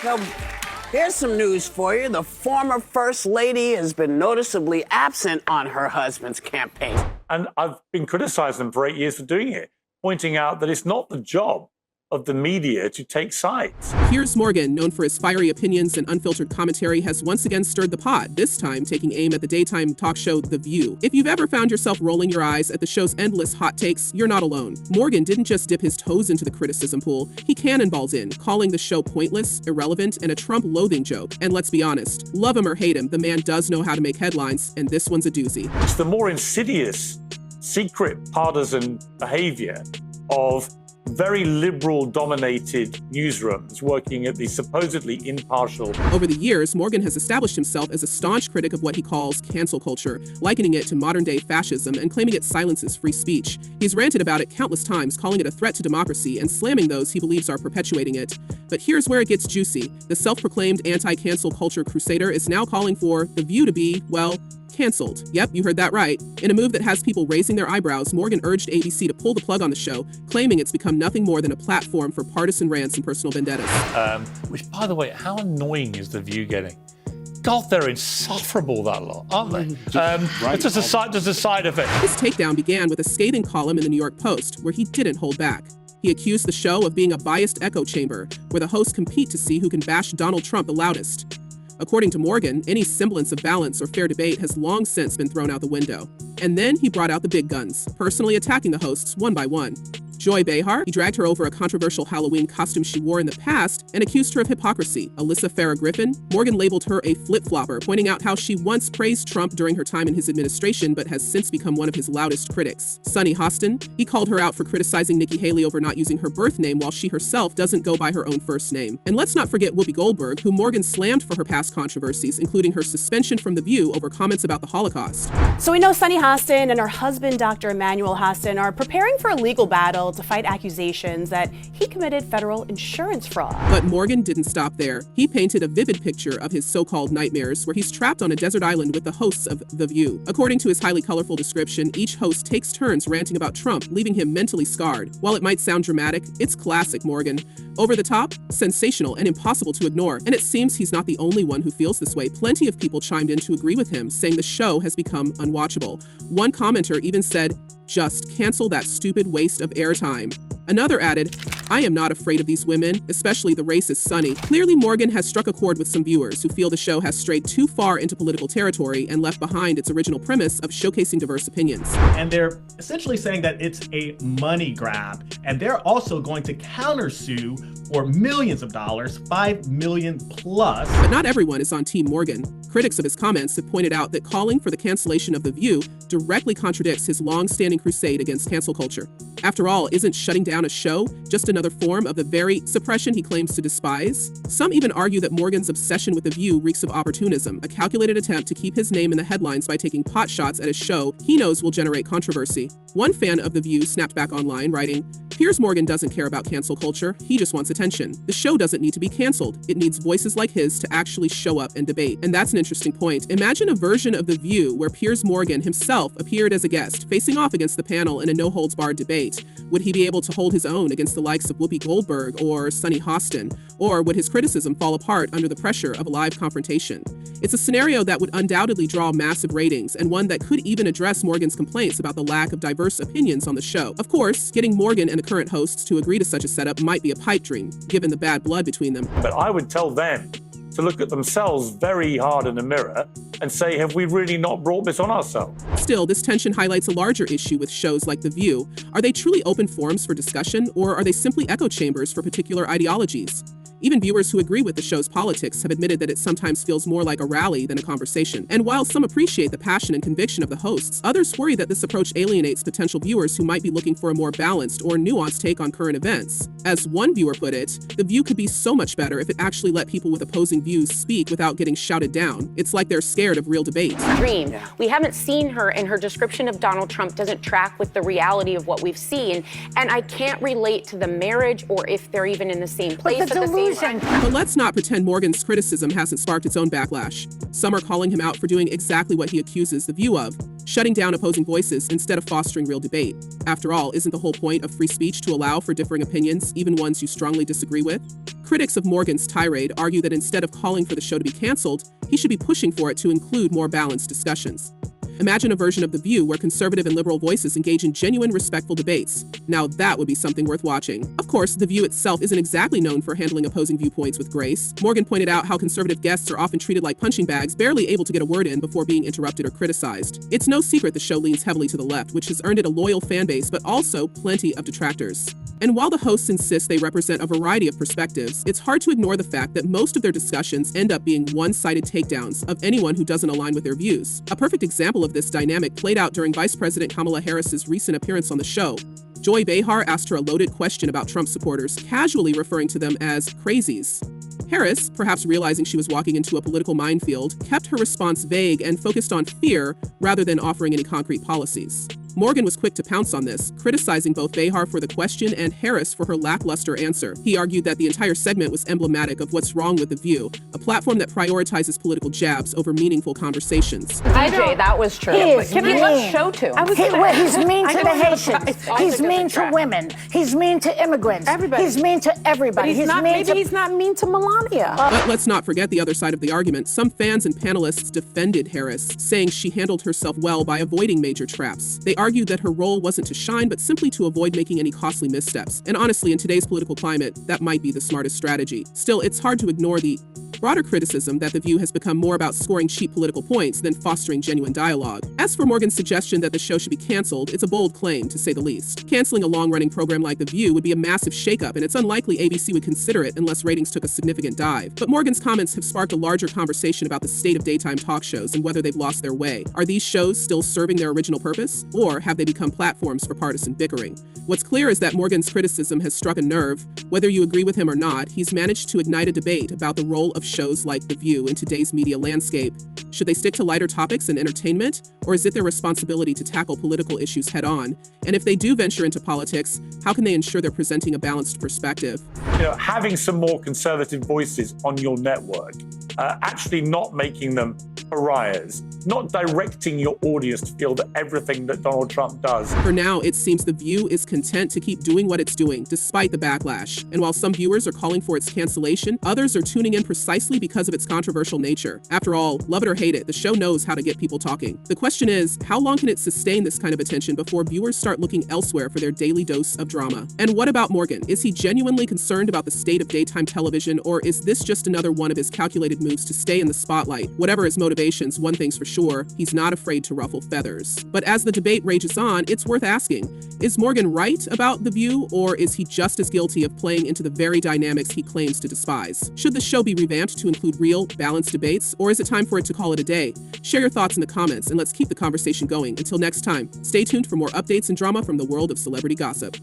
Now, here's some news for you. The former First Lady has been noticeably absent on her husband's campaign. And I've been criticizing them for 8 years for doing it, pointing out that it's not the job of the media to take sides. Piers Morgan, known for his fiery opinions and unfiltered commentary, has once again stirred the pot, this time taking aim at the daytime talk show The View. If you've ever found yourself rolling your eyes at the show's endless hot takes, you're not alone. Morgan didn't just dip his toes into the criticism pool, he cannonballed in, calling the show pointless, irrelevant, and a Trump-loathing joke. And let's be honest, love him or hate him, the man does know how to make headlines, and this one's a doozy. It's the more insidious, secret, partisan behavior of very liberal-dominated newsrooms working at the supposedly impartial. Over the years, Morgan has established himself as a staunch critic of what he calls cancel culture, likening it to modern-day fascism and claiming it silences free speech. He's ranted about it countless times, calling it a threat to democracy and slamming those he believes are perpetuating it. But here's where it gets juicy. The self-proclaimed anti-cancel culture crusader is now calling for The View to be, well, canceled. Yep, you heard that right. In a move that has people raising their eyebrows, Morgan urged ABC to pull the plug on the show, claiming it's become nothing more than a platform for partisan rants and personal vendettas. Which, by the way, how annoying is The View getting? God, they're insufferable, that lot, aren't they? It's just a side effect. His takedown began with a scathing column in the New York Post, where he didn't hold back. He accused the show of being a biased echo chamber, where the hosts compete to see who can bash Donald Trump the loudest. According to Morgan, any semblance of balance or fair debate has long since been thrown out the window. And then he brought out the big guns, personally attacking the hosts one by one. Joy Behar, he dragged her over a controversial Halloween costume she wore in the past and accused her of hypocrisy. Alyssa Farah Griffin, Morgan labeled her a flip-flopper, pointing out how she once praised Trump during her time in his administration but has since become one of his loudest critics. Sunny Hostin, he called her out for criticizing Nikki Haley over not using her birth name while she herself doesn't go by her own first name. And let's not forget Whoopi Goldberg, who Morgan slammed for her past controversies, including her suspension from The View over comments about the Holocaust. So we know Sunny Hostin and her husband, Dr. Emmanuel Hostin, are preparing for a legal battle to fight accusations that he committed federal insurance fraud. But Morgan didn't stop there. He painted a vivid picture of his so-called nightmares, where he's trapped on a desert island with the hosts of The View. According to his highly colorful description, each host takes turns ranting about Trump, leaving him mentally scarred. While it might sound dramatic, it's classic Morgan. Over the top, sensational, and impossible to ignore. And it seems he's not the only one who feels this way. Plenty of people chimed in to agree with him, saying the show has become unwatchable. One commenter even said, "Just cancel that stupid waste of airtime." Another added, "I am not afraid of these women, especially the racist Sunny." Clearly, Morgan has struck a chord with some viewers who feel the show has strayed too far into political territory and left behind its original premise of showcasing diverse opinions. And they're essentially saying that it's a money grab, and they're also going to countersue for millions of dollars, $5 million plus. But not everyone is on Team Morgan. Critics of his comments have pointed out that calling for the cancellation of The View directly contradicts his long-standing crusade against cancel culture. After all, isn't shutting down a show just another form of the very suppression he claims to despise? Some even argue that Morgan's obsession with The View reeks of opportunism, a calculated attempt to keep his name in the headlines by taking pot shots at a show he knows will generate controversy. One fan of The View snapped back online, writing, "Piers Morgan doesn't care about cancel culture, he just wants attention. The show doesn't need to be canceled. It needs voices like his to actually show up and debate." And that's an interesting point. Imagine a version of The View where Piers Morgan himself appeared as a guest, facing off against the panel in a no-holds-barred debate. Would he be able to hold his own against the likes of Whoopi Goldberg or Sunny Hostin? Or would his criticism fall apart under the pressure of a live confrontation? It's a scenario that would undoubtedly draw massive ratings, and one that could even address Morgan's complaints about the lack of diverse opinions on the show. Of course, getting Morgan and the current hosts to agree to such a setup might be a pipe dream, given the bad blood between them. But I would tell them to look at themselves very hard in the mirror and say, have we really not brought this on ourselves? Still, this tension highlights a larger issue with shows like The View. Are they truly open forums for discussion, or are they simply echo chambers for particular ideologies? Even viewers who agree with the show's politics have admitted that it sometimes feels more like a rally than a conversation. And while some appreciate the passion and conviction of the hosts, others worry that this approach alienates potential viewers who might be looking for a more balanced or nuanced take on current events. As one viewer put it, The View could be so much better if it actually let people with opposing views speak without getting shouted down. It's like they're scared of real debate. Dream. We haven't seen her, and her description of Donald Trump doesn't track with the reality of what we've seen. And I can't relate to the marriage or if they're even in the same place at the same amazing. But let's not pretend Morgan's criticism hasn't sparked its own backlash. Some are calling him out for doing exactly what he accuses The View of, shutting down opposing voices instead of fostering real debate. After all, isn't the whole point of free speech to allow for differing opinions, even ones you strongly disagree with? Critics of Morgan's tirade argue that instead of calling for the show to be canceled, he should be pushing for it to include more balanced discussions. Imagine a version of The View where conservative and liberal voices engage in genuine, respectful debates. Now that would be something worth watching. Of course, The View itself isn't exactly known for handling opposing viewpoints with grace. Morgan pointed out how conservative guests are often treated like punching bags, barely able to get a word in before being interrupted or criticized. It's no secret the show leans heavily to the left, which has earned it a loyal fan base, but also plenty of detractors. And while the hosts insist they represent a variety of perspectives, it's hard to ignore the fact that most of their discussions end up being one-sided takedowns of anyone who doesn't align with their views. A perfect example of this dynamic played out during Vice President Kamala Harris's recent appearance on the show. Joy Behar asked her a loaded question about Trump supporters, casually referring to them as crazies. Harris, perhaps realizing she was walking into a political minefield, kept her response vague and focused on fear rather than offering any concrete policies. Morgan was quick to pounce on this, criticizing both Behar for the question and Harris for her lackluster answer. He argued that the entire segment was emblematic of what's wrong with The View, a platform that prioritizes political jabs over meaningful conversations. DJ, that was true. Let's show to. He's mean to the Haitians. He's mean to women. He's mean to immigrants. Everybody. He's mean to everybody. He's not mean to Melania. But let's not forget the other side of the argument. Some fans and panelists defended Harris, saying she handled herself well by avoiding major traps. They argued that her role wasn't to shine, but simply to avoid making any costly missteps. And honestly, in today's political climate, that might be the smartest strategy. Still, it's hard to ignore the broader criticism that The View has become more about scoring cheap political points than fostering genuine dialogue. As for Morgan's suggestion that the show should be canceled, it's a bold claim, to say the least. Canceling a long-running program like The View would be a massive shakeup, and it's unlikely ABC would consider it unless ratings took a significant dive. But Morgan's comments have sparked a larger conversation about the state of daytime talk shows and whether they've lost their way. Are these shows still serving their original purpose, or have they become platforms for partisan bickering? What's clear is that Morgan's criticism has struck a nerve. Whether you agree with him or not, he's managed to ignite a debate about the role of shows like The View in today's media landscape. Should they stick to lighter topics and entertainment, or is it their responsibility to tackle political issues head-on? And if they do venture into politics, how can they ensure they're presenting a balanced perspective? Having some more conservative voices on your network, actually not making them pariahs, not directing your audience to feel that everything that Donald Trump does. For now, it seems The View is content to keep doing what it's doing, despite the backlash. And while some viewers are calling for its cancellation, others are tuning in precisely because of its controversial nature. After all, love it or hate it, the show knows how to get people talking. The question is, how long can it sustain this kind of attention before viewers start looking elsewhere for their daily dose of drama? And what about Morgan? Is he genuinely concerned about the state of daytime television, or is this just another one of his calculated moves to stay in the spotlight? Whatever his motivations, one thing's for sure, he's not afraid to ruffle feathers. But as the debate rages on, it's worth asking, is Morgan right about The View, or is he just as guilty of playing into the very dynamics he claims to despise? Should the show be revamped to include real, balanced debates, or is it time for it to call it a day? Share your thoughts in the comments, and let's keep the conversation going. Until next time, stay tuned for more updates and drama from the world of celebrity gossip.